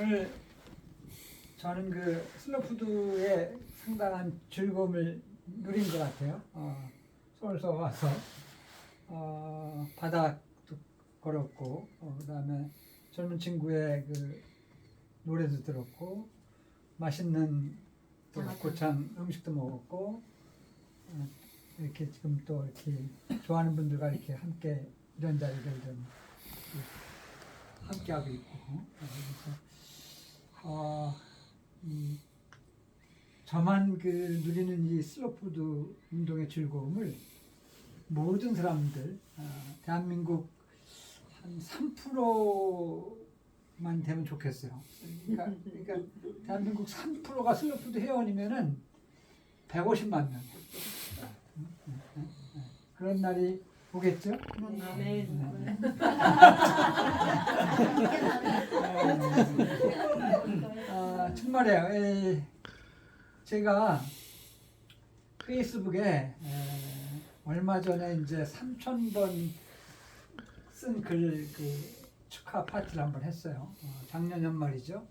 오늘 저는 그 슬로푸드에 상당한 즐거움을 누린 것 같아요. 서울서 와서 바다도 걸었고, 그다음에 젊은 친구의 그 노래도 들었고, 맛있는 또 고창 음식도 먹었고, 이렇게 지금 또 이렇게 좋아하는 분들과 이렇게 함께 이런 자리를 좀 함께 하고 있고, 그래서 저만 그 누리는 이 슬로푸드 운동의 즐거움을 모든 사람들, 대한민국 한 3%만 되면 좋겠어요. 그러니까 대한민국 3%가 슬로푸드 회원이면은 150만 명. 그런 날이 오겠죠? 아멘. 정말이에요. 제가 페이스북에 얼마 전에 이제 3,000번 쓴 글 그 축하 파티를 한번 했어요. 작년 연말이죠.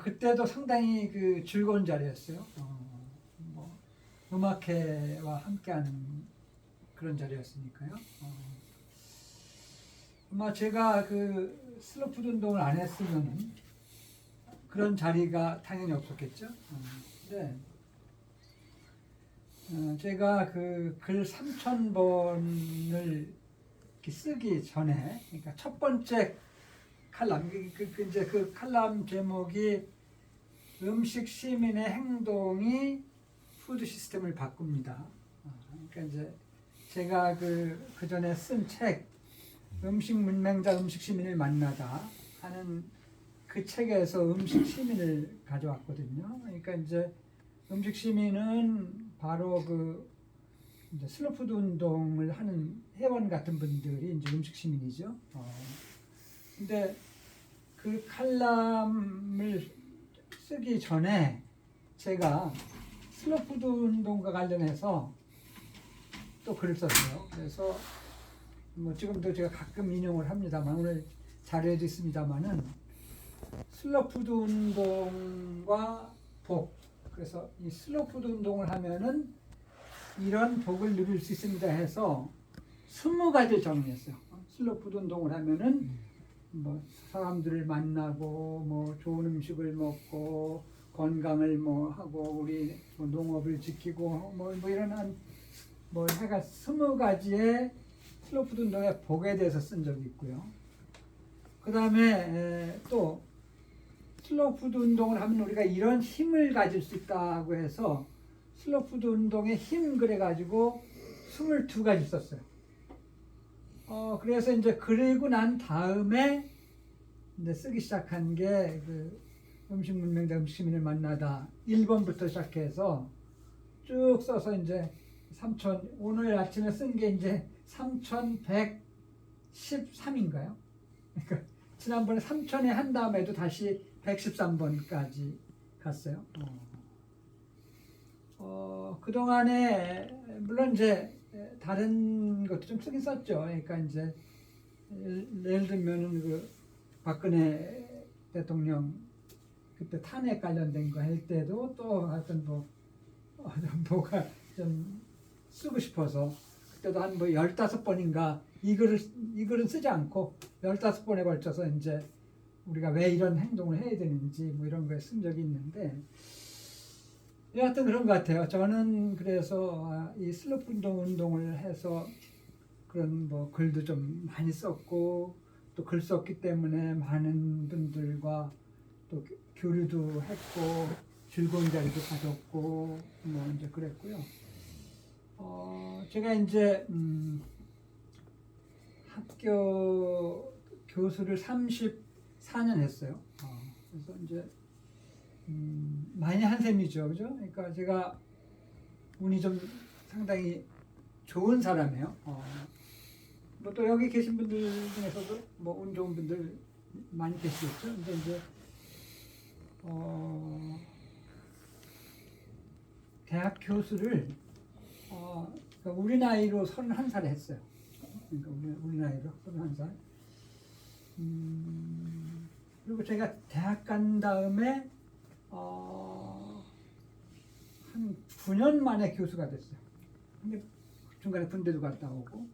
그때도 상당히 그 즐거운 자리였어요. 뭐 음악회와 함께하는 그런 자리였으니까요. 아마 제가 그 슬로푸드 운동을 안 했으면 그런 자리가 당연히 없었겠죠. 근데 제가 그 글 3,000번을 쓰기 전에, 그러니까 첫 번째 칼럼, 이제 그 칼럼 제목이 음식 시민의 행동이 푸드 시스템을 바꿉니다. 그러니까 이제 제가 그 전에 쓴 책, 음식 문맹자 음식 시민을 만나다 하는 그 책에서 음식 시민을 가져왔거든요. 그러니까 이제 음식 시민은 바로 그 이제 슬로푸드 운동을 하는 회원 같은 분들이 이제 음식 시민이죠. 근데 그 칼럼을 쓰기 전에 제가 슬로푸드 운동과 관련해서 또 글을 썼어요. 그래서 뭐 지금도 제가 가끔 인용을 합니다만, 오늘 자료에도 있습니다만은, 슬로푸드 운동과 복, 그래서 이 슬로푸드 운동을 하면은 이런 복을 누릴 수 있습니다 해서 20가지를 정리했어요. 슬로푸드 운동을 하면은 뭐 사람들을 만나고, 뭐 좋은 음식을 먹고, 건강을 뭐 하고, 우리 뭐 농업을 지키고, 뭐 이런 뭐 해가 20가지의 슬로푸드 운동의 복에 대해서 쓴 적이 있고요. 그 다음에 또 슬로푸드 운동을 하면 우리가 이런 힘을 가질 수 있다고 해서 슬로푸드 운동의 힘 그래가지고 22가지 썼어요. 그래서 이제 그리고 난 다음에 이제 쓰기 시작한 게 그 음식 문맹자 음식 시민을 만나다 1번부터 시작해서 쭉 써서 이제 오늘 아침에 쓴 게 이제 3,113인가요? 그러니까 지난번에 3,000에 한 다음에도 다시 113번까지 갔어요. 그동안에 물론 이제 다른 것도 좀 쓰긴 썼죠. 그러니까 이제 예를 들면은 그 박근혜 대통령 그때 탄핵 관련된 거 할 때도 또 하여튼 뭐가 좀 쓰고 싶어서 그때도 한 뭐 15번인가 이 글은 쓰지 않고 15번에 걸쳐서 이제 우리가 왜 이런 행동을 해야 되는지 뭐 이런 거에 쓴 적이 있는데, 여하튼 그런 것 같아요. 저는 그래서 이 슬로푸드 운동을 해서 그런 뭐 글도 좀 많이 썼고, 또 글 썼기 때문에 많은 분들과 또 교류도 했고, 즐거운 자리도 가졌고, 뭐 이제 그랬고요. 제가 이제 학교 교수를 34년 했어요. 그래서 이제 많이 한 셈이죠, 그죠? 그러니까 제가 운이 좀 상당히 좋은 사람이에요. 뭐 또 여기 계신 분들 중에서도 뭐 운 좋은 분들 많이 계시겠죠. 근데 이제 대학 교수를 그러니까 우리 나이로 31살에 했어요. 그러니까 우리 나이로 31살. 그리고 제가 대학 간 다음에 한 9년 만에 교수가 됐어요. 근데 중간에 군대도 갔다 오고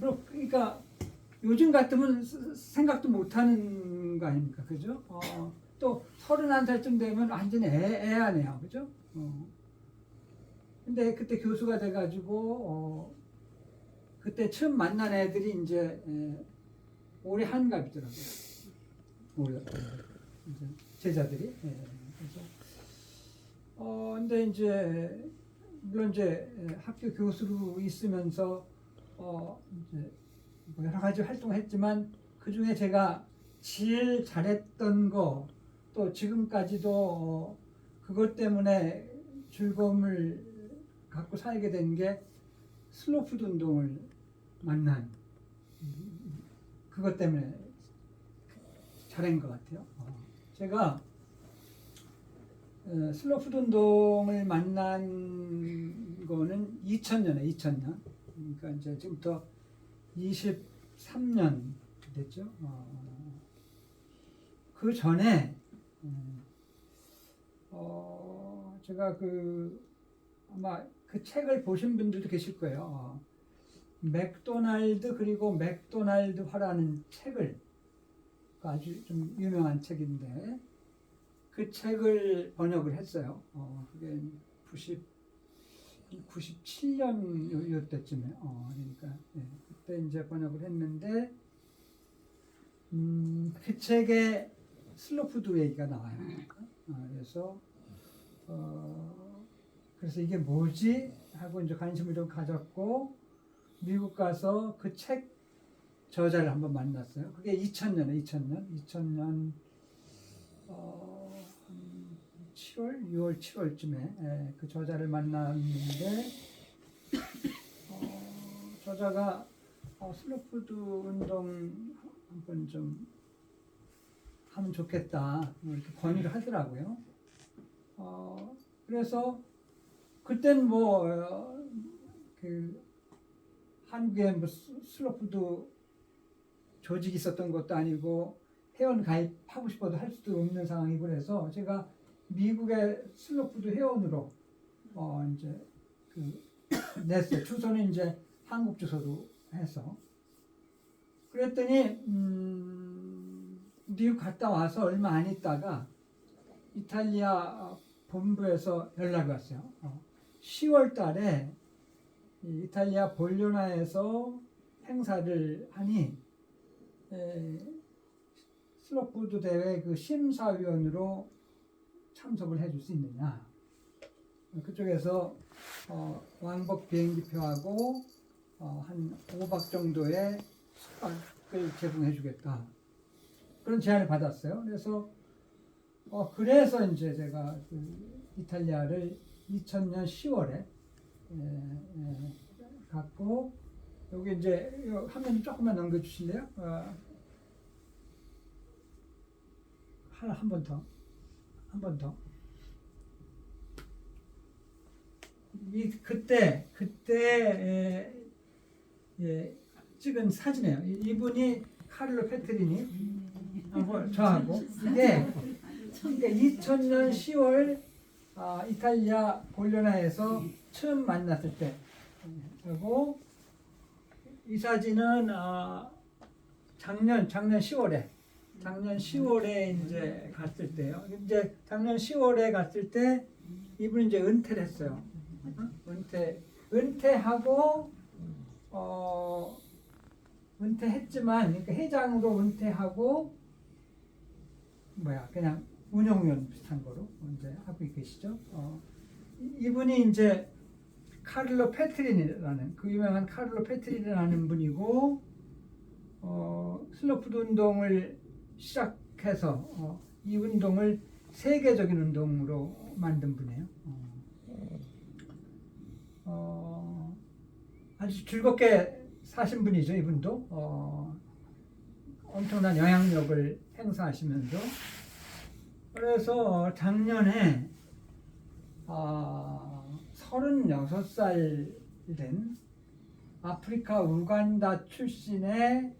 그러니까 요즘 같으면 생각도 못하는 거 아닙니까, 그죠? 또 31살쯤 되면 완전히 애아네요, 그죠? 근데 그때 교수가 돼가지고 그때 처음 만난 애들이 이제 올해 한갑이더라고요. 올해 이제 제자들이. 그래서 근데 이제 물론 이제 학교 교수로 있으면서 이제 뭐 여러 가지 활동했지만 그 중에 제가 제일 잘했던 거 또 지금까지도 그것 때문에 즐거움을 갖고 살게 된 게 슬로푸드 운동을 만난 그것 때문에 잘한 것 같아요. 제가 슬로푸드 운동을 만난 거는 2000년에 2000년. 그러니까 이제 지금부터 23년 됐죠. 그 전에 제가 아마 그 책을 보신 분들도 계실 거예요. 맥도날드 그리고 맥도날드화라는 책을 아주 좀 유명한 책인데 그 책을 번역을 했어요. 그게 97년 요때쯤에 그러니까 그때 이제 번역을 했는데 그 책에 슬로푸드 얘기가 나와요. 그래서 이게 뭐지 하고 이제 관심을 좀 가졌고 미국 가서 그 책 저자를 한번 만났어요. 그게 2000년 7월, 6월, 7월쯤에 그 저자를 만났는데 저자가 슬로푸드 운동 한번 좀 하면 좋겠다 이렇게 권유를 하더라고요. 그래서 그땐 그 한국에 뭐 슬로푸드 조직이 있었던 것도 아니고 회원 가입하고 싶어도 할 수도 없는 상황이고 그래서 제가 미국의 슬로푸드 회원으로 이제 냈어요. 주소는 이제 한국 주소로 해서 그랬더니 미국 갔다 와서 얼마 안 있다가 이탈리아 본부에서 연락이 왔어요. 10월 달에 이탈리아 볼로나에서 행사를 하니 슬로푸드 대회 그 심사위원으로 참석을 해줄 수 있느냐. 그쪽에서 왕복 비행기표하고 한 5박 정도의 숙박을 제공해 주겠다. 그런 제안을 받았어요. 그래서 이제 제가 이탈리아를 2000년 10월에 갔고 여기 이제 화면 조금만 넘겨주실래요? 한 번 더. 그때 찍은 사진이에요. 이분이 카를로 페트리니 저하고 이게 2000년 10월 이탈리아 볼로나에서 처음 만났을 때 그리고 이 사진은 작년 10월에 이제 갔을 때요. 이제 작년 10월에 갔을 때 이분이 이제 은퇴를 했어요. 은퇴하고 은퇴했지만 그러니까 회장으로 은퇴하고 그냥 운영위원 비슷한 거로 이제 하고 계시죠. 이분이 이제 카를로 페트리니라는 그 유명한 카를로 페트리니라는 분이고 슬로푸드 운동을 시작해서 이 운동을 세계적인 운동으로 만든 분이에요. 아주 즐겁게 사신 분이죠, 이분도. 엄청난 영향력을 행사하시면서. 그래서 작년에 36살 된 아프리카 우간다 출신의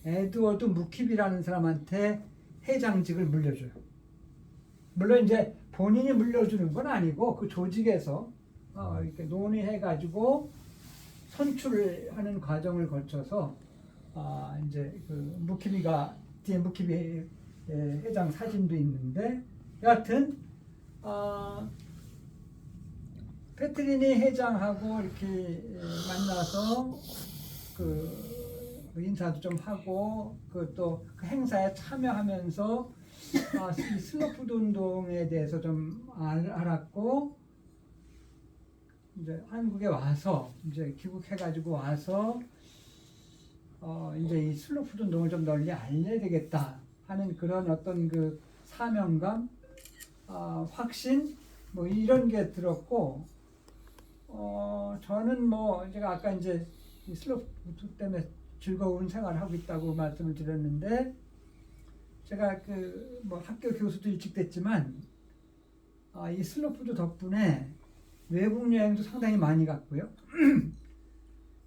에드워드 무킵이라는 사람한테 회장직을 물려줘요. 물론 이제 본인이 물려주는 건 아니고 그 조직에서 이렇게 논의해가지고 선출을 하는 과정을 거쳐서 이제 그 무키비가 뒤에 무키비 회장 사진도 있는데 여하튼 페트리니 회장하고 이렇게 만나서 그 인사도 좀 하고 그 또 그 행사에 참여하면서 이 슬로푸드 운동에 대해서 좀 알았고 이제 한국에 와서 이제 귀국해가지고 와서 이제 이 슬로푸드 운동을 좀 널리 알려야 되겠다 하는 그런 어떤 그 사명감, 확신 뭐 이런 게 들었고 저는 뭐 제가 아까 이제 이 슬로푸드 때문에 즐거운 생활을 하고 있다고 말씀을 드렸는데 제가 그 뭐 학교 교수도 일찍 됐지만 이 슬로푸드 덕분에 외국 여행도 상당히 많이 갔고요.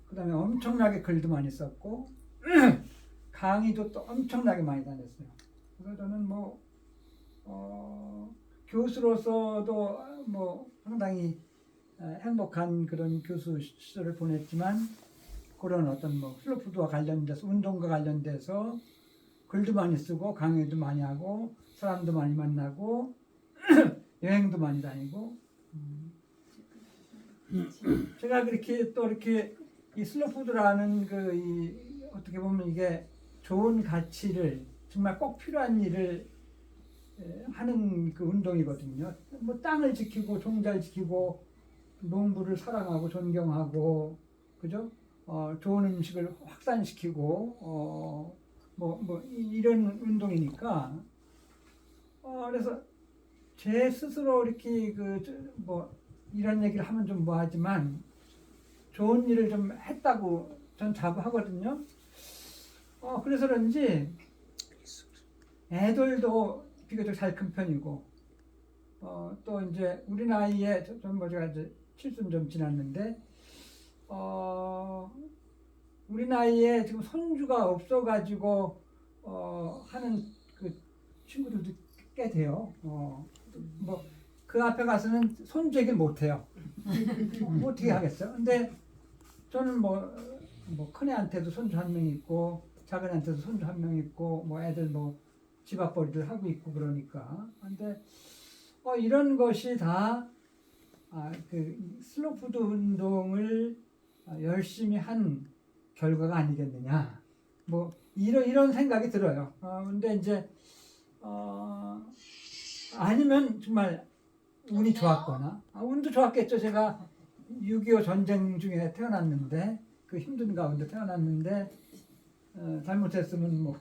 그 다음에 엄청나게 글도 많이 썼고 강의도 또 엄청나게 많이 다녔어요. 그래서 저는 뭐 교수로서도 뭐 상당히 행복한 그런 교수 시절을 보냈지만 그런 어떤 뭐 슬로푸드와 관련돼서 운동과 관련돼서 글도 많이 쓰고 강의도 많이 하고 사람도 많이 만나고 여행도 많이 다니고 제가 그렇게 또 이렇게 이 슬로푸드라는 그 이 어떻게 보면 이게 좋은 가치를 정말 꼭 필요한 일을 하는 그 운동이거든요. 뭐 땅을 지키고 종자를 지키고 농부를 사랑하고 존경하고 그죠? 좋은 음식을 확산시키고 이런 운동이니까 그래서 제 스스로 이렇게 뭐 이런 얘기를 하면 좀 뭐하지만 좋은 일을 좀 했다고 전 자부하거든요. 그래서 그런지 애들도 비교적 잘 큰 편이고 또 이제 우리 나이에 뭐 제가 이제 7순 좀 지났는데 우리 나이에 지금 손주가 없어가지고 하는 그 친구들도 꽤 돼요. 뭐 그 앞에 가서는 손주 얘기를 못 해요. 뭐 어떻게 하겠어요? 근데 저는 뭐 큰애한테도 손주 한 명 있고 작은애한테도 손주 한 명 있고 뭐 애들 뭐 집앞벌이를 하고 있고 그러니까 근데 이런 것이 다 그 슬로푸드 운동을 열심히 한 결과가 아니겠느냐 뭐 이런 생각이 들어요. 근데 이제 아니면 정말 운이 좋았거나 운도 좋았겠죠. 제가 6.25 전쟁 중에 태어났는데 그 힘든 가운데 태어났는데 잘못했으면 뭐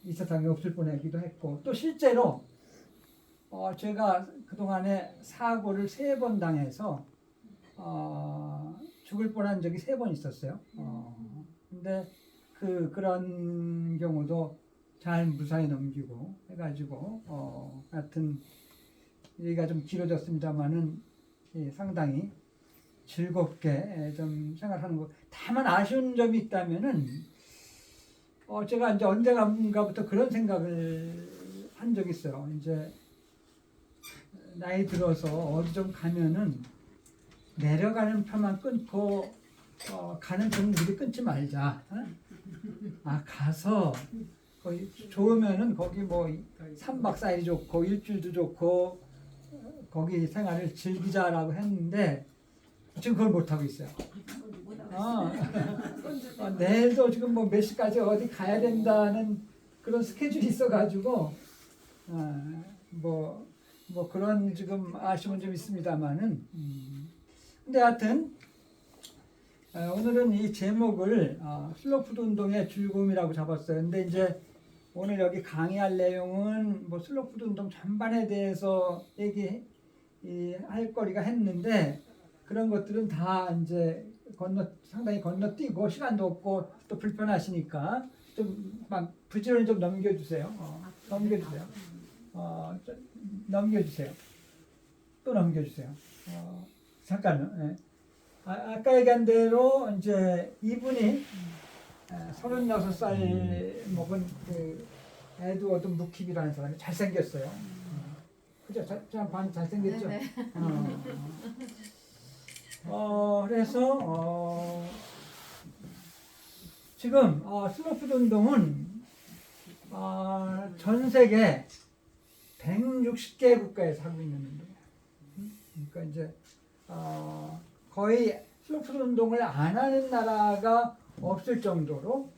이 세상에 없을 뻔하기도 했고 또 실제로 제가 그동안에 사고를 3번 당해서 죽을 뻔한 적이 3번 있었어요. 근데 그런 경우도 잘 무사히 넘기고 해가지고 하여튼 얘기가 좀 길어졌습니다만은 상당히 즐겁게 좀 생활하는 거. 다만 아쉬운 점이 있다면은 제가 이제 언젠가부터 그런 생각을 한 적이 있어요. 이제 나이 들어서 어디 좀 가면은 내려가는 표만 끊고 가는 표는 미리 끊지 말자. 가서 거기 좋으면은 거기 뭐 3박 4일이 좋고 일주일도 좋고 거기 생활을 즐기자라고 했는데 지금 그걸 못 하고 있어요. 내일도 지금 뭐 몇 시까지 어디 가야 된다는 그런 스케줄이 있어가지고 뭐 그런 지금 아쉬움은 좀 있습니다만은 근데 하여튼 오늘은 이 제목을 슬로푸드 운동의 즐거움이라고 잡았어요. 근데 이제 오늘 여기 강의할 내용은 뭐 슬로푸드 운동 전반에 대해서 얘기할 거리가 했는데 그런 것들은 다 이제 상당히 건너뛰고 시간도 없고 또 불편하시니까 좀 막 부지런히 좀 넘겨주세요. 넘겨주세요. 또 넘겨주세요. 잠깐만. 아까 얘기한 대로 이제 이분이 36살 먹은 그 에드워드 무킵이라는 사람이 잘생겼어요. 그죠? 참 많이 잘생겼죠? 네네. 그래서 지금 슬로푸드 운동은 전 세계 160개 국가에서 하고 있는 운동이에요. 그러니까 이제 거의 슬로푸드 운동을 안 하는 나라가 없을 정도로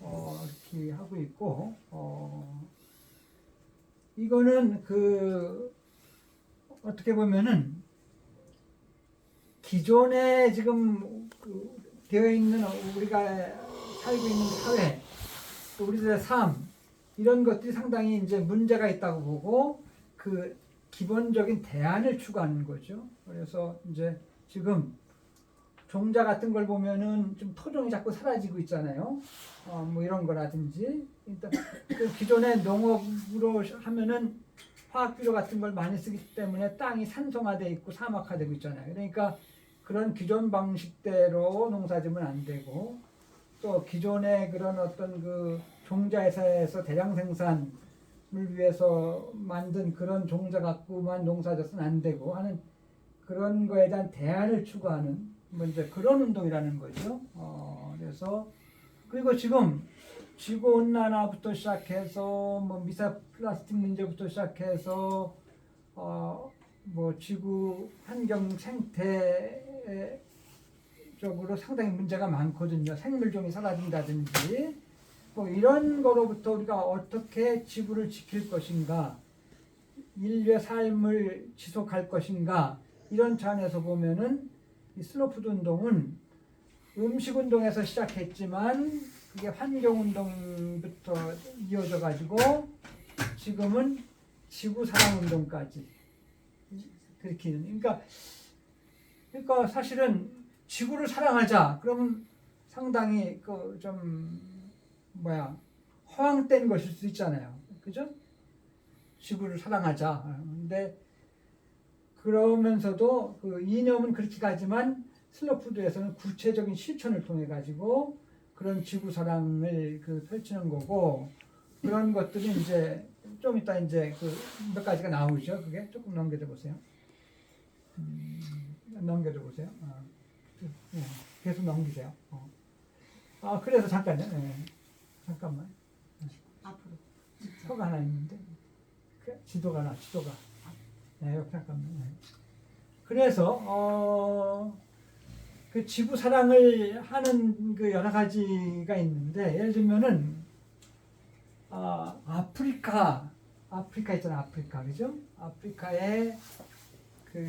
이렇게 하고 있고 이거는 그 어떻게 보면은 기존에 지금 되어 있는 우리가 살고 있는 사회, 또 우리들의 삶 이런 것들이 상당히 이제 문제가 있다고 보고 그 기본적인 대안을 추구하는 거죠. 그래서 이제 지금 종자 같은 걸 보면은 좀 토종이 자꾸 사라지고 있잖아요. 뭐 이런 거라든지 일단 그 기존의 농업으로 하면은 화학비료 같은 걸 많이 쓰기 때문에 땅이 산성화돼 있고 사막화되고 있잖아요. 그러니까 그런 기존 방식대로 농사지면 안 되고 또 기존의 그런 어떤 그 종자회사에서 대량 생산을 위해서 만든 그런 종자 갖고만 농사져서는 안 되고 하는 그런 거에 대한 대안을 추구하는 먼저 그런 운동이라는 거죠. 그래서 그리고 지금 지구 온난화부터 시작해서 뭐 미세 플라스틱 문제부터 시작해서 뭐 지구 환경 생태 쪽으로 상당히 문제가 많거든요. 생물종이 사라진다든지 뭐 이런 거로부터 우리가 어떻게 지구를 지킬 것인가, 인류의 삶을 지속할 것인가 이런 차원에서 보면은 이 슬로푸드 운동은 음식 운동에서 시작했지만 그게 환경 운동부터 이어져 가지고 지금은 지구 사랑 운동까지 그렇게 그러니까 사실은 지구를 사랑하자 그러면 상당히 그 좀 허황된 것일 수 있잖아요. 그죠? 지구를 사랑하자. 근데 그러면서도 그 이념은 그렇게 가지만 슬로푸드에서는 구체적인 실천을 통해 가지고 그런 지구 사랑을 그 펼치는 거고 그런 것들이 이제 좀 이따 이제 그 몇 가지가 나오죠. 그게 조금 넘겨줘 보세요. 넘겨줘 보세요. 계속 넘기세요. 그래서 잠깐요. 잠깐만. 앞으로. 표가 하나 있는데 지도가 여기 잠깐만. 그래서 그 지구 사랑을 하는 그 여러 가지가 있는데 예를 들면은 아프리카 있잖아. 아프리카 그죠? 아프리카에 그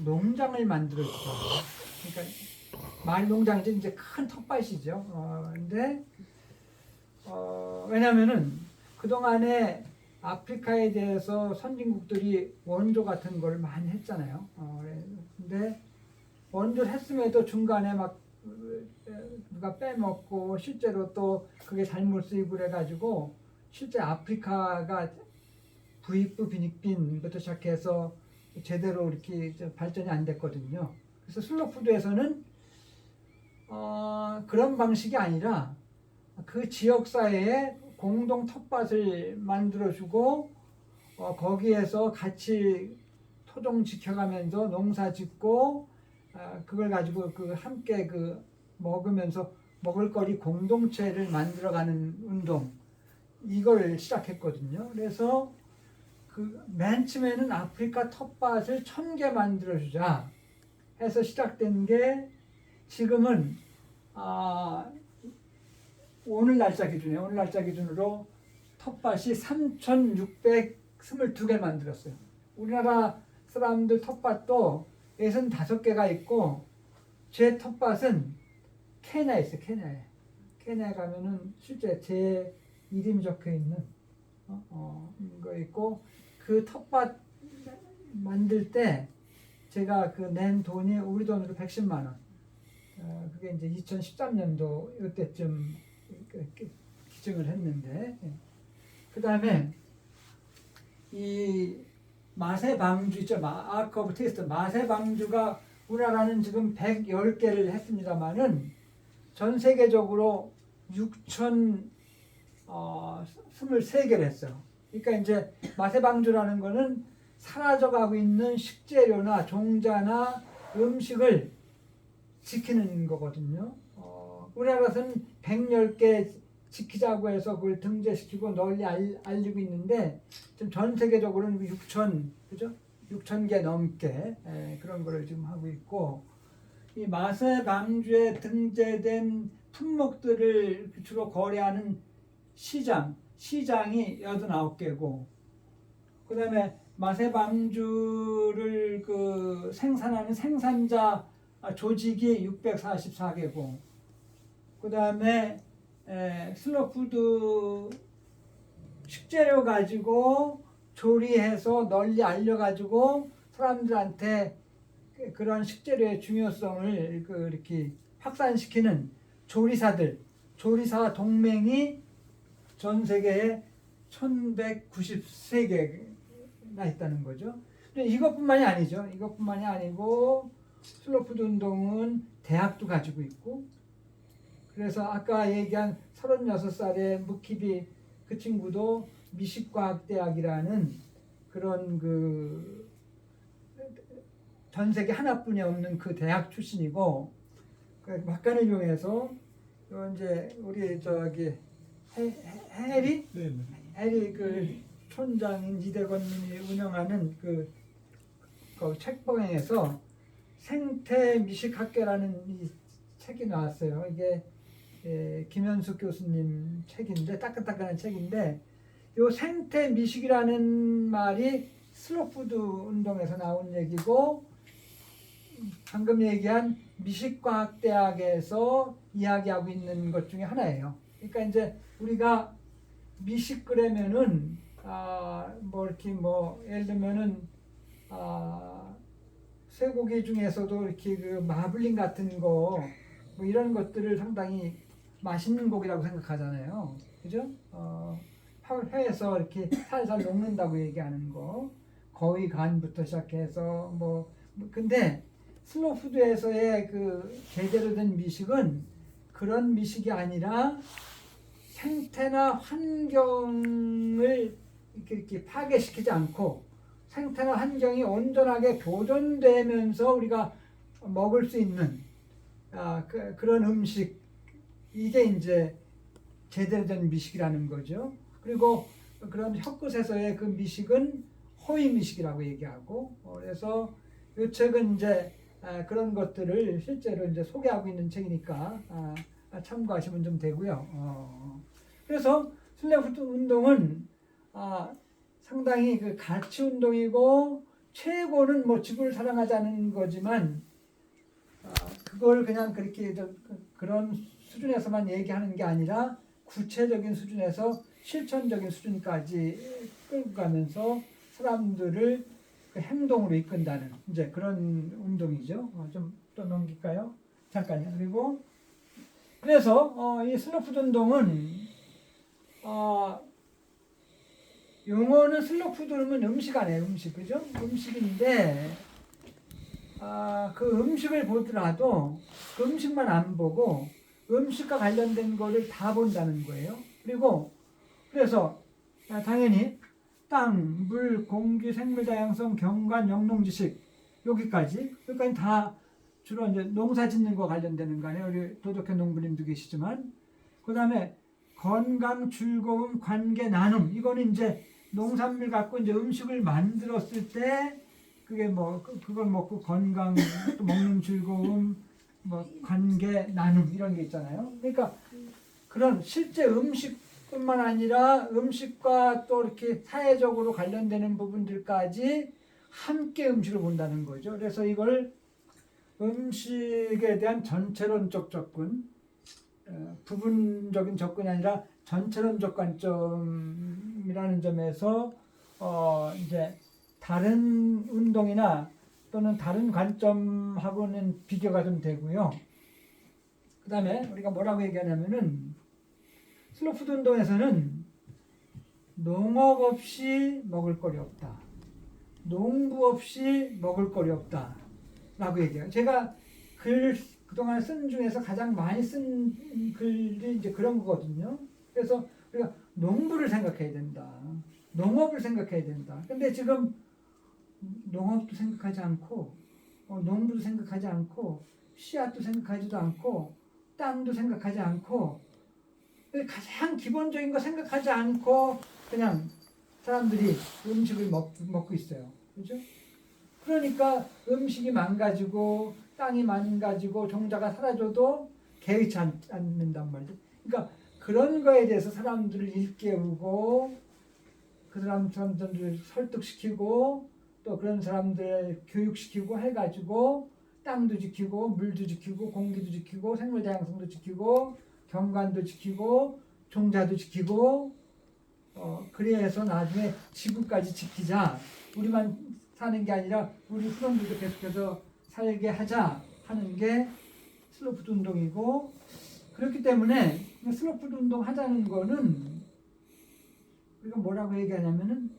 농장을 만들어주죠. 그러니까 말 농장이죠. 이제 큰 텃밭이죠. 근데 왜냐면은 그동안에 아프리카에 대해서 선진국들이 원조 같은 걸 많이 했잖아요. 근데 원조를 했음에도 중간에 막 누가 빼먹고 실제로 또 그게 잘못 쓰이고 그래가지고 실제 아프리카가 부익부 빈익빈부터 시작해서 제대로 이렇게 발전이 안 됐거든요. 그래서 슬로푸드에서는 그런 방식이 아니라 그 지역 사회에 공동 텃밭을 만들어주고 거기에서 같이 토종 지켜가면서 농사 짓고 그걸 가지고 그 함께 그 먹으면서 먹을거리 공동체를 만들어가는 운동 이걸 시작했거든요. 그래서 그 맨 처음에는 아프리카 텃밭을 1000개 만들어주자 해서 시작된 게 지금은 오늘 날짜 기준으로 텃밭이 3,622개 만들었어요. 우리나라 사람들 텃밭도 65개가 있고 제 텃밭은 케냐에 있어요. 케냐에 가면은 실제 제 이름이 적혀 있는 거 있고 그 텃밭 만들 때 제가 그 낸 돈이 우리 돈으로 110만 원. 그게 이제 2013년도 이때쯤 기증을 했는데 그 다음에 이 마세 방주 있죠. 아크 오브 테이스트 마세 방주가 우리나라는 지금 110개를 했습니다만은 전 세계적으로 6,023개를 했어요. 그러니까 이제 마세방주라는 거는 사라져가고 있는 식재료나 종자나 음식을 지키는 거거든요. 우리나라에서는 110개 지키자고 해서 그걸 등재시키고 널리 알리고 있는데 지금 전 세계적으로는 6천, 그죠? 6,000개 넘게 그런 거를 지금 하고 있고, 이 마세방주에 등재된 품목들을 주로 거래하는 시장이 89개고, 그 다음에 마세방주를 생산하는 생산자 조직이 644개고, 그 다음에 슬로푸드 식재료 가지고 조리해서 널리 알려가지고 사람들한테 그런 식재료의 중요성을 이렇게 확산시키는 조리사 동맹이 전 세계에 1,193개나 있다는 거죠. 근데 이것뿐만이 아니죠. 이것뿐만이 아니고 슬로푸드 운동은 대학도 가지고 있고, 그래서 아까 얘기한 36살의 무키비 그 친구도 미식과학대학이라는 그런 전 세계 하나뿐이 없는 그 대학 출신이고, 그 막간을 이용해서 이제 우리 해리 그 촌장인 이대건님이 운영하는 그 책방에서 생태 미식학계라는 이 책이 나왔어요. 이게 김현숙 교수님 책인데, 따끈따끈한 책인데, 요 생태 미식이라는 말이 슬로푸드 운동에서 나온 얘기고, 방금 얘기한 미식과학대학에서 이야기하고 있는 것 중에 하나예요. 그러니까 이제 우리가 미식 그러면은 예를 들면은 쇠고기 중에서도 이렇게 마블링 같은 거 뭐 이런 것들을 상당히 맛있는 고기라고 생각하잖아요. 그죠? 회에서 이렇게 살살 녹는다고 얘기하는 거, 거위 간부터 시작해서 근데 슬로푸드에서의 제대로 된 미식은 그런 미식이 아니라 생태나 환경을 이렇게 파괴시키지 않고 생태나 환경이 온전하게 보존되면서 우리가 먹을 수 있는 그런 음식, 이게 이제 제대로 된 미식이라는 거죠. 그리고 그런 혀끝에서의 그 미식은 호의 미식이라고 얘기하고, 그래서 이 책은 이제 그런 것들을 실제로 이제 소개하고 있는 책이니까 참고하시면 좀 되고요. 그래서 슬로푸드 운동은 상당히 가치 운동이고, 최고는 지구를 사랑하자는 거지만 그걸 그냥 그렇게 그런 수준에서만 얘기하는 게 아니라 구체적인 수준에서 실천적인 수준까지 끌고 가면서 사람들을 행동으로 이끈다는 이제 그런 운동이죠. 좀 또 넘길까요? 잠깐요. 그리고 그래서 이 슬로푸드 운동은 용어는 슬로푸드는 음식 아니에요. 음식, 그죠? 음식인데 그 음식을 보더라도 그 음식만 안 보고 음식과 관련된 거를 다 본다는 거예요. 그래서 당연히 땅, 물, 공기, 생물 다양성, 경관, 영농지식 여기까지 다 주로 이제 농사 짓는 거 관련되는 거 아니에요. 우리 도덕회 농부님도 계시지만, 그 다음에 건강, 즐거움, 관계, 나눔, 이거는 이제 농산물 갖고 이제 음식을 만들었을 때 그게 그걸 먹고 건강, 또 먹는 즐거움, 관계, 나눔 이런 게 있잖아요. 그러니까 그런 실제 음식뿐만 아니라 음식과 또 이렇게 사회적으로 관련되는 부분들까지 함께 음식을 본다는 거죠. 그래서 이걸 음식에 대한 전체론적 접근, 부분적인 접근이 아니라 전체론적 관점이라는 점에서 이제 다른 운동이나 또는 다른 관점하고는 비교가 좀 되고요. 그 다음에 우리가 뭐라고 얘기하냐면은 슬로푸드 운동에서는 농업 없이 먹을 거리 없다. 농부 없이 먹을 거리 없다. 라고 얘기해요. 제가 그동안 쓴 중에서 가장 많이 쓴 글이 이제 그런 거거든요. 그래서 우리가 농부를 생각해야 된다. 농업을 생각해야 된다. 근데 지금 농업도 생각하지 않고, 농부도 생각하지 않고, 씨앗도 생각하지도 않고, 땅도 생각하지 않고, 가장 기본적인 거 생각하지 않고, 그냥 사람들이 음식을 먹고 있어요. 그죠? 그러니까 음식이 망가지고, 땅이 망가지고, 종자가 사라져도 개의치 않는단 말이죠. 그러니까 그런 거에 대해서 사람들을 일깨우고, 그 사람들을 설득시키고, 또 그런 사람들 교육시키고 해가지고 땅도 지키고 물도 지키고 공기도 지키고 생물 다양성도 지키고 경관도 지키고 종자도 지키고 그래서 나중에 지구까지 지키자. 우리만 사는 게 아니라 우리 후손들도 계속해서 살게 하자 하는 게 슬로푸드 운동이고, 그렇기 때문에 슬로푸드 운동 하자는 거는 우리가 뭐라고 얘기하냐면은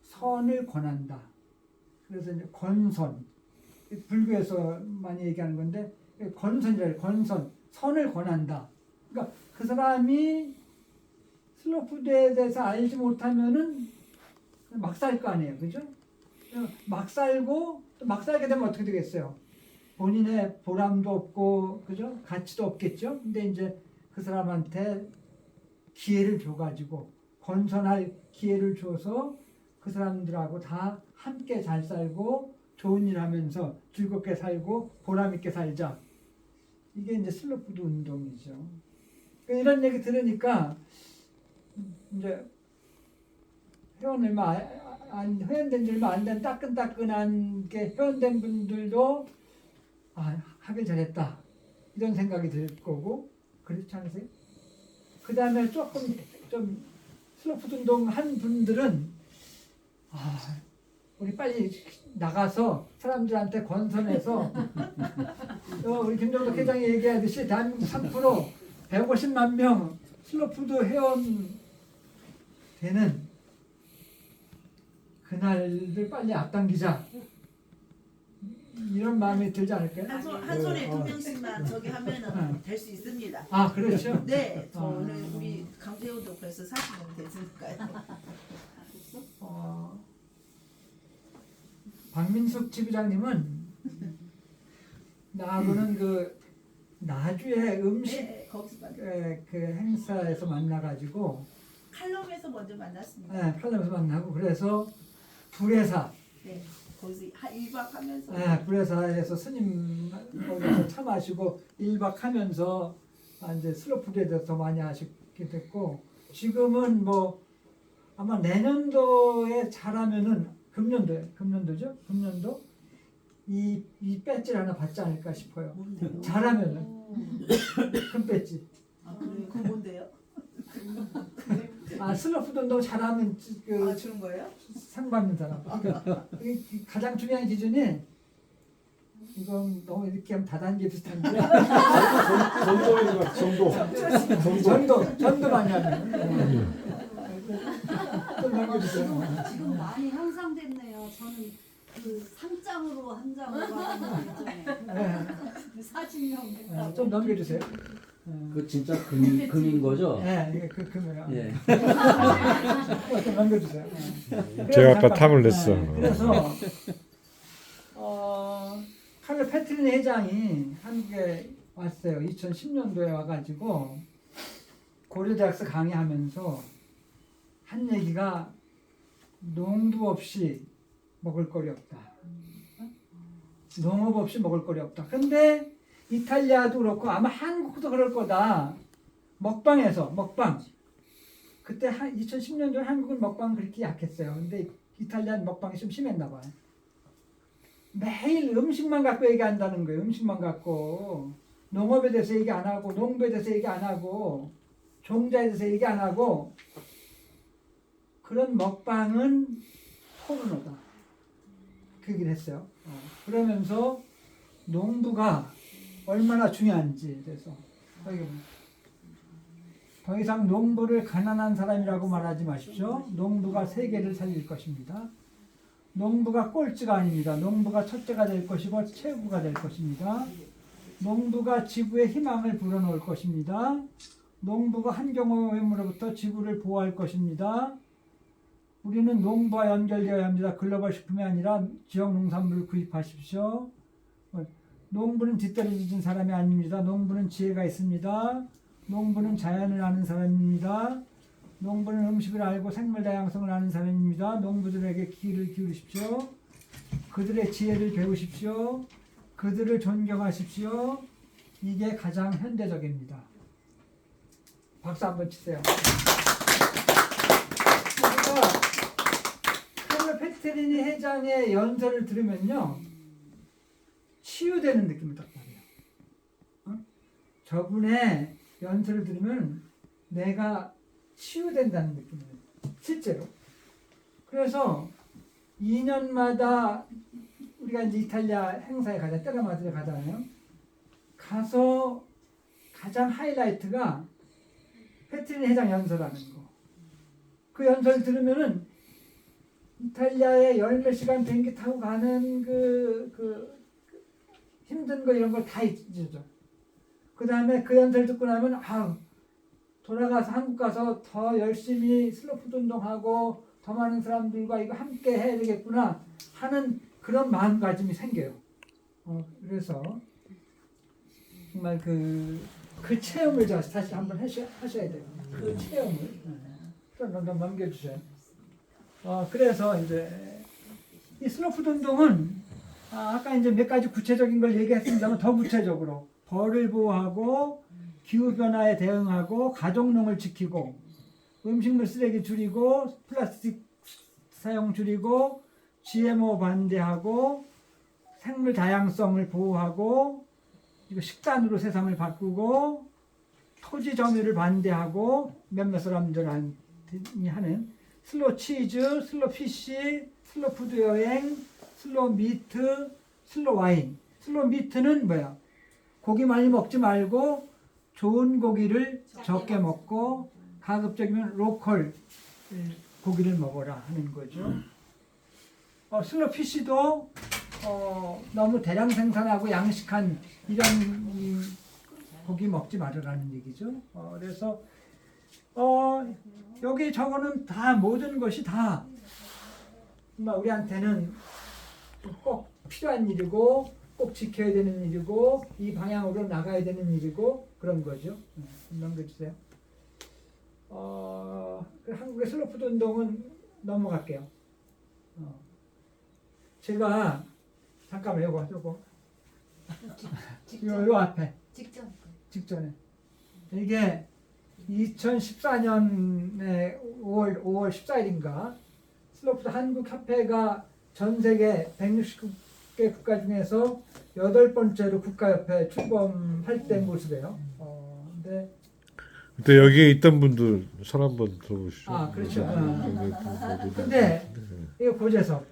선을 권한다. 그래서 이제 권선, 불교에서 많이 얘기하는 건데 권선이라 권선, 선을 권한다. 그러니까 그 사람이 슬로푸드에 대해서 알지 못하면은 막 살 거 아니에요, 그죠? 막 살고 또 막 살게 되면 어떻게 되겠어요? 본인의 보람도 없고, 그죠? 가치도 없겠죠. 근데 이제 그 사람한테 기회를 줘가지고 권선할 기회를 줘서 그 사람들하고 다 함께 잘 살고 좋은 일 하면서 즐겁게 살고 보람 있게 살자. 이게 이제 슬로푸드 운동이죠. 이런 얘기 들으니까 이제 회원된 지 얼마 안 된 따끈따끈한 게 회원된 분들도 하길 잘했다 이런 생각이 들 거고, 그렇지 않으세요? 그 다음에 조금 좀 슬로푸드 운동 한 분들은 우리 빨리 나가서 사람들한테 권선해서 우리 김정덕 회장이 얘기하듯이 대한민국 3% 150만 명 슬로푸드 회원 되는 그날을 빨리 앞당기자, 이런 마음이 들지 않을까요? 한 손에 두 명씩만 저기 하면은 될 수 있습니다. 그렇죠. 네, 저는 우리 강태훈도 벌써 40년 됐으니까요. 박민숙 지부장님은 나하고는 그 나주의 음식 네, 거기서 그 행사에서 만나가지고 칼럼에서 먼저 만났습니다. 칼럼에서 만나고, 그래서 불회사, 네, 거기서 1박 하면서 불회사에서 스님 거기서 차 마시고 1박 하면서 이제 슬로푸드에 대해서 더 많이 아시게 됐고, 지금은 뭐 아마 내년도에 잘하면은 금년도죠? 금년도 이 배지를 하나 받지 않을까 싶어요. 뭔데요? 잘하면은 큰 배지. 그래요? 그거 뭔데요? 슬로푸드 운동 잘하면 주는 거예요? 상 받는 사람. 그러니까 가장 중요한 기준이, 이건 너무 이렇게 하면 다단계 비슷한데 전도 많이 하면 좀 남겨주세요. 지금 많이 향상됐네요. 저는 그 상장으로 한 장으로 하는 거 있잖아요. 40명 됐다고. 좀 넘겨주세요. 그 진짜 금인 거죠? 네, 이게 금이에요. 예. 좀 넘겨주세요. 제가 아까 탑을 냈어. 그래서 칼로 패트린 회장이 한국에 왔어요. 2010년도에 와가지고 고려대학에서 강의하면서 한 얘기가 농부 없이 먹을 거리 없다. 농업 없이 먹을 거리 없다. 근데 이탈리아도 그렇고 아마 한국도 그럴 거다. 먹방. 그때 2010년도에 한국은 먹방 그렇게 약했어요. 근데 이탈리아는 먹방이 좀 심했나 봐요. 매일 음식만 갖고 얘기한다는 거예요. 음식만 갖고. 농업에 대해서 얘기 안 하고, 농부에 대해서 얘기 안 하고, 종자에 대해서 얘기 안 하고, 그런 먹방은 포르노다. 그 얘기를 했어요. 그러면서 농부가 얼마나 중요한지 그래서 더 이상 농부를 가난한 사람이라고 말하지 마십시오. 농부가 세계를 살릴 것입니다. 농부가 꼴찌가 아닙니다. 농부가 첫째가 될 것이고 최후가 될 것입니다. 농부가 지구의 희망을 불어넣을 것입니다. 농부가 환경오염으로부터 지구를 보호할 것입니다. 우리는 농부와 연결되어야 합니다. 글로벌 식품이 아니라 지역 농산물을 구입하십시오. 농부는 뒷떨어진 사람이 아닙니다. 농부는 지혜가 있습니다. 농부는 자연을 아는 사람입니다. 농부는 음식을 알고 생물 다양성을 아는 사람입니다. 농부들에게 귀를 기울이십시오. 그들의 지혜를 배우십시오. 그들을 존경하십시오. 이게 가장 현대적입니다. 박수 한번 치세요. 우리가 칼로 페트리니 회장의 연설을 들으면요, 치유되는 느낌을 딱 받아요. 저분의 연설을 들으면 내가 치유된다는 느낌이에요. 실제로. 그래서 2년마다 우리가 이제 이탈리아 행사에 가자, 때라마드에 가잖아요. 가서 가장 하이라이트가 페트리니 회장 연설하는 거. 그 연설 들으면은 이탈리아에 열몇 시간 비행기 타고 가는 그 힘든 거 이런 걸 다 잊죠. 그 다음에 그 연설 듣고 나면 돌아가서 한국 가서 더 열심히 슬로푸드 운동하고 더 많은 사람들과 이거 함께 해야 되겠구나 하는 그런 마음가짐이 생겨요. 그래서 정말 그 체험을 다시 한번 하셔야 돼요. 그 체험을. 좀 넘겨주세요. 그래서 이제 이 슬로푸드 운동은 아까 이제 몇 가지 구체적인 걸 얘기했습니다만 더 구체적으로 벌을 보호하고 기후변화에 대응하고 가족농을 지키고 음식물 쓰레기 줄이고 플라스틱 사용 줄이고 GMO 반대하고 생물 다양성을 보호하고 식단으로 세상을 바꾸고 토지 점유를 반대하고 몇몇 사람들이 하는 슬로 치즈, 슬로 피쉬, 슬로 푸드 여행, 슬로 미트, 슬로 와인. 슬로 미트는 뭐야? 고기 많이 먹지 말고 좋은 고기를 적게 먹고 가급적이면 로컬 고기를 먹어라 하는 거죠. 슬로 피쉬도 너무 대량 생산하고 양식한 이런 고기 먹지 말으라는 얘기죠. 그래서 여기 저거는 다 모든 것이 다 우리한테는 꼭 필요한 일이고 꼭 지켜야 되는 일이고 이 방향으로 나가야 되는 일이고 그런 거죠. 넘겨주세요. 한국의 슬로푸드 운동은 넘어갈게요. 제가 잠깐만 요거 요 앞에 직전에 이게 2014년에 5월 14일인가 슬로푸드 한국협회가 전 세계 160개 국가 중에서 8번째로 국가협회 출범할 때 모습이에요. 근데 그때 여기에 있던 분들 손 한번 들어보시죠. 그렇죠. 근데 이거 고재석.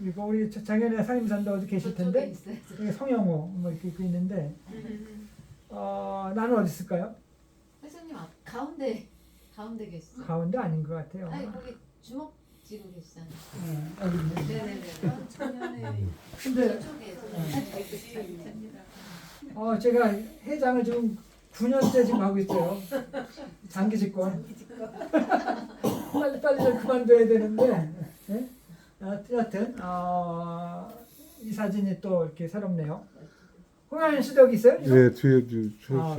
이거 우리 작년에 상임산도 어디 계실 텐데 여기 성영호 뭐 이렇게 있는데 나는 어디 있을까요? 회장님 가운데 계시죠? 가운데 아닌 것 같아요. 아니 거기 주먹 쥐고 계시잖아요. 여기 있네. 네네네. 근데 제가 회장을 지금 9년째 지금 하고 있어요. 장기 집권. 빨리 좀 그만둬야 되는데. 네? 여하튼 이 사진이 또 이렇게 새롭네요. 홍현 씨도 여기 있어요? 이거? 네, 뒤에 그렇죠.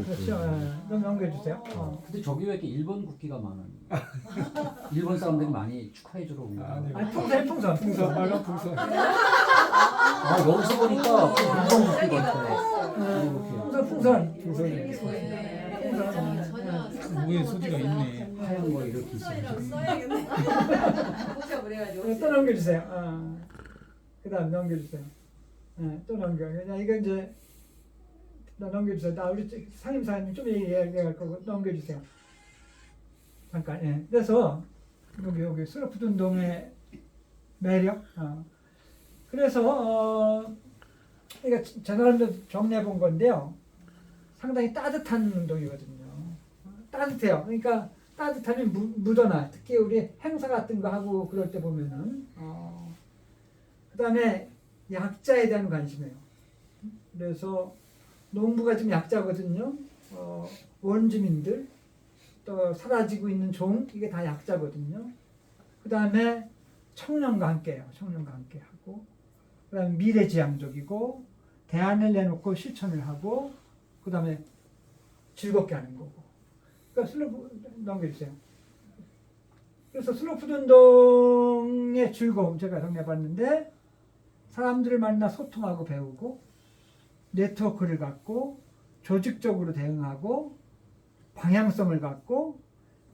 그럼 넘겨주세요. 근데 저기 왜 이렇게 일본 국기가 많아요? 일본 사람들이 많이 축하해주러 오는 거예요. 풍선. 빨간 풍선. 여기서 보니까 일본 국기 같아. 풍선. 무게 소지가 있네. 하얀 거 이렇게 있어요. 써야겠네. 또 넘겨주세요. 그다음 넘겨주세요. 또 넘겨. 그냥 이거 이제 넘겨주세요. 우리 상임사님 좀 얘기할 거고 넘겨주세요. 잠깐. 그래서 여기 슬로푸드 운동의 매력. 그래서 그러니까 제 사람도 정리해 본 건데요. 상당히 따뜻한 운동이거든요. 따뜻해요. 그러니까 따뜻함이 묻어나. 특히 우리 행사 같은 거 하고 그럴 때 보면은 그다음에 약자에 대한 관심이에요. 그래서 농부가 지금 약자거든요. 원주민들 또 사라지고 있는 종 이게 다 약자거든요. 그다음에 청년과 함께해요. 청년과 함께 하고 그다음에 미래지향적이고 대안을 내놓고 실천을 하고 그다음에 즐겁게 하는 거고. 그러니까 슬로푸 넘겨주세요. 그래서 슬로푸드 운동의 즐거움 제가 정리해봤는데 사람들을 만나 소통하고 배우고 네트워크를 갖고 조직적으로 대응하고 방향성을 갖고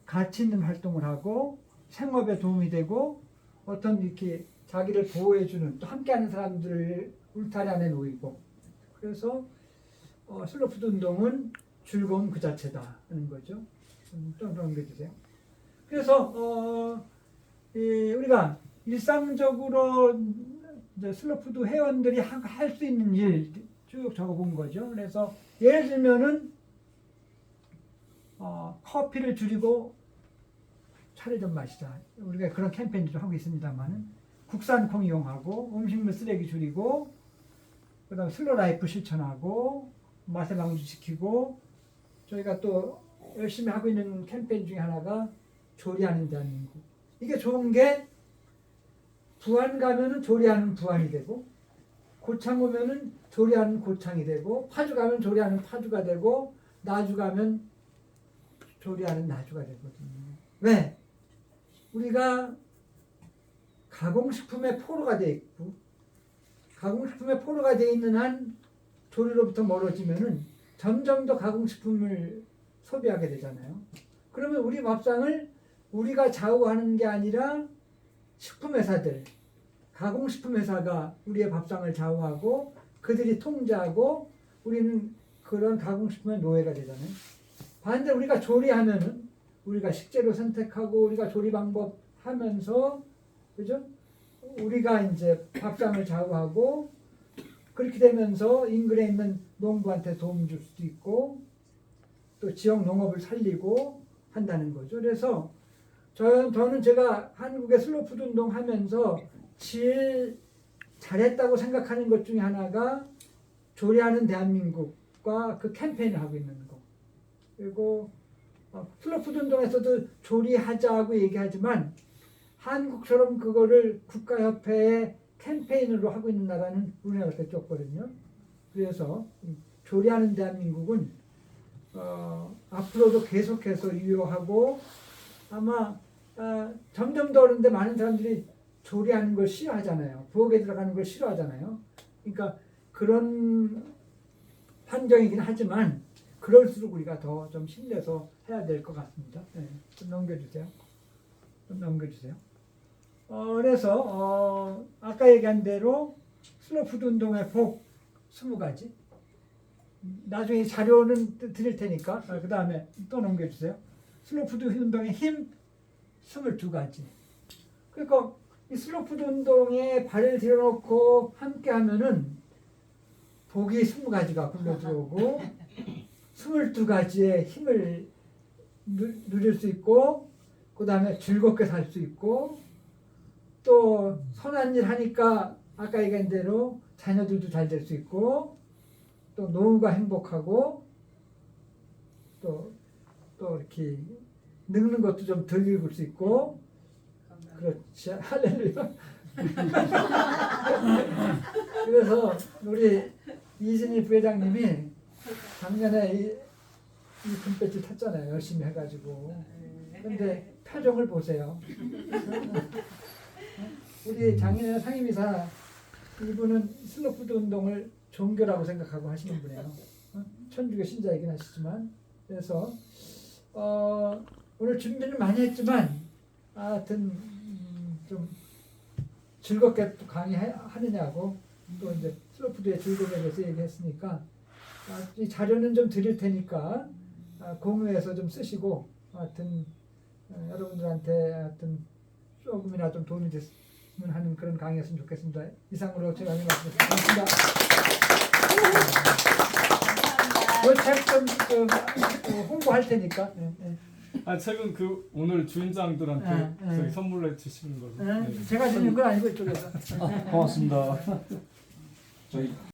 가치 있는 활동을 하고 생업에 도움이 되고 어떤 이렇게 자기를 보호해주는 또 함께하는 사람들을 울타리 안에 놓이고 그래서 슬로푸드 운동은 즐거움 그 자체다 하는 거죠. 좀 넘겨주세요. 그래서 우리가 일상적으로 이제 슬로푸드 회원들이 할 수 있는 일 쭉 적어본 거죠. 그래서 예를 들면은 커피를 줄이고 차를 좀 마시자. 우리가 그런 캠페인도 하고 있습니다만은 국산 콩 이용하고 음식물 쓰레기 줄이고 그다음에 슬로 라이프 실천하고 맛의 방지 지키고 저희가 또 열심히 하고 있는 캠페인 중에 하나가 조리하는 대한민국. 이게 좋은 게 부안 가면은 조리하는 부안이 되고 고창 오면은 조리하는 고창이 되고 파주 가면 조리하는 파주가 되고 나주 가면 조리하는 나주가 되거든요. 왜? 우리가 가공식품의 포로가 돼 있고 가공식품의 포로가 돼 있는 한 조리로부터 멀어지면은 점점 더 가공식품을 소비하게 되잖아요. 그러면 우리 밥상을 우리가 좌우하는 게 아니라 식품회사들, 가공식품회사가 우리의 밥상을 좌우하고 그들이 통제하고 우리는 그런 가공식품의 노예가 되잖아요. 반대로 우리가 조리하면은 우리가 식재료 선택하고 우리가 조리 방법 하면서 그죠? 우리가 이제 밥상을 좌우하고 그렇게 되면서 인근에 있는 농부한테 도움 줄 수도 있고 또 지역 농업을 살리고 한다는 거죠. 그래서 저는 제가 한국의 슬로푸드 운동 하면서 제일 잘했다고 생각하는 것 중에 하나가 조리하는 대한민국과 그 캠페인을 하고 있는 거. 그리고 슬로푸드 운동에서도 조리하자고 얘기하지만 한국처럼 그거를 국가협회의 캠페인으로 하고 있는 나라는 우리나라밖에 없거든요. 그래서 조리하는 대한민국은 앞으로도 계속해서 유효하고 아마 점점 더 그런데 많은 사람들이 조리하는 걸 싫어하잖아요. 부엌에 들어가는 걸 싫어하잖아요. 그러니까 그런 환경이긴 하지만 그럴수록 우리가 더 좀 힘내서 해야 될 것 같습니다. 네, 좀 넘겨주세요. 좀 넘겨주세요. 그래서 아까 얘기한 대로 슬로푸드 운동의 복 20가지. 나중에 자료는 드릴 테니까 그 다음에 또 넘겨주세요. 슬로푸드 운동의 힘 22가지. 그러니까 이 슬로푸드 운동에 발을 들여놓고 함께 하면은 복이 20가지가 굴러 들어오고 22가지의 힘을 누릴 수 있고 그 다음에 즐겁게 살 수 있고 또 선한 일 하니까 아까 얘기한 대로 자녀들도 잘 될 수 있고 또 노후가 행복하고 또 이렇게 늙는 것도 좀 덜 늙을 수 있고 그렇지 할렐루야. 그래서 우리 이진희 부회장님이 작년에 이 금배지 탔잖아요. 열심히 해가지고. 근데 표정을 보세요. 우리 장인의 상임이사 이분은 슬로푸드 운동을 종교라고 생각하고 하시는 분이에요. 천주교 신자이긴 하시지만 그래서 오늘 준비를 많이 했지만 하여튼 좀 즐겁게 또 강의하느냐고 또 이제 슬로푸드의 즐거움에 대해서 얘기했으니까 이 자료는 좀 드릴 테니까 공유해서 좀 쓰시고 하여튼 여러분들한테 하여튼 조금이나 좀 도움이 됐으면 하는 그런 강의였으면 좋겠습니다. 이상으로 제가 하는 말씀 고맙습니다. 그 책 좀 홍보할 테니까. 네, 네. 아 최근 그 오늘 주인장들한테 네, 저기 네. 선물해 주시는 거죠. 네, 네. 제가 주는 건 아니고 이쪽에서. 고맙습니다. 저희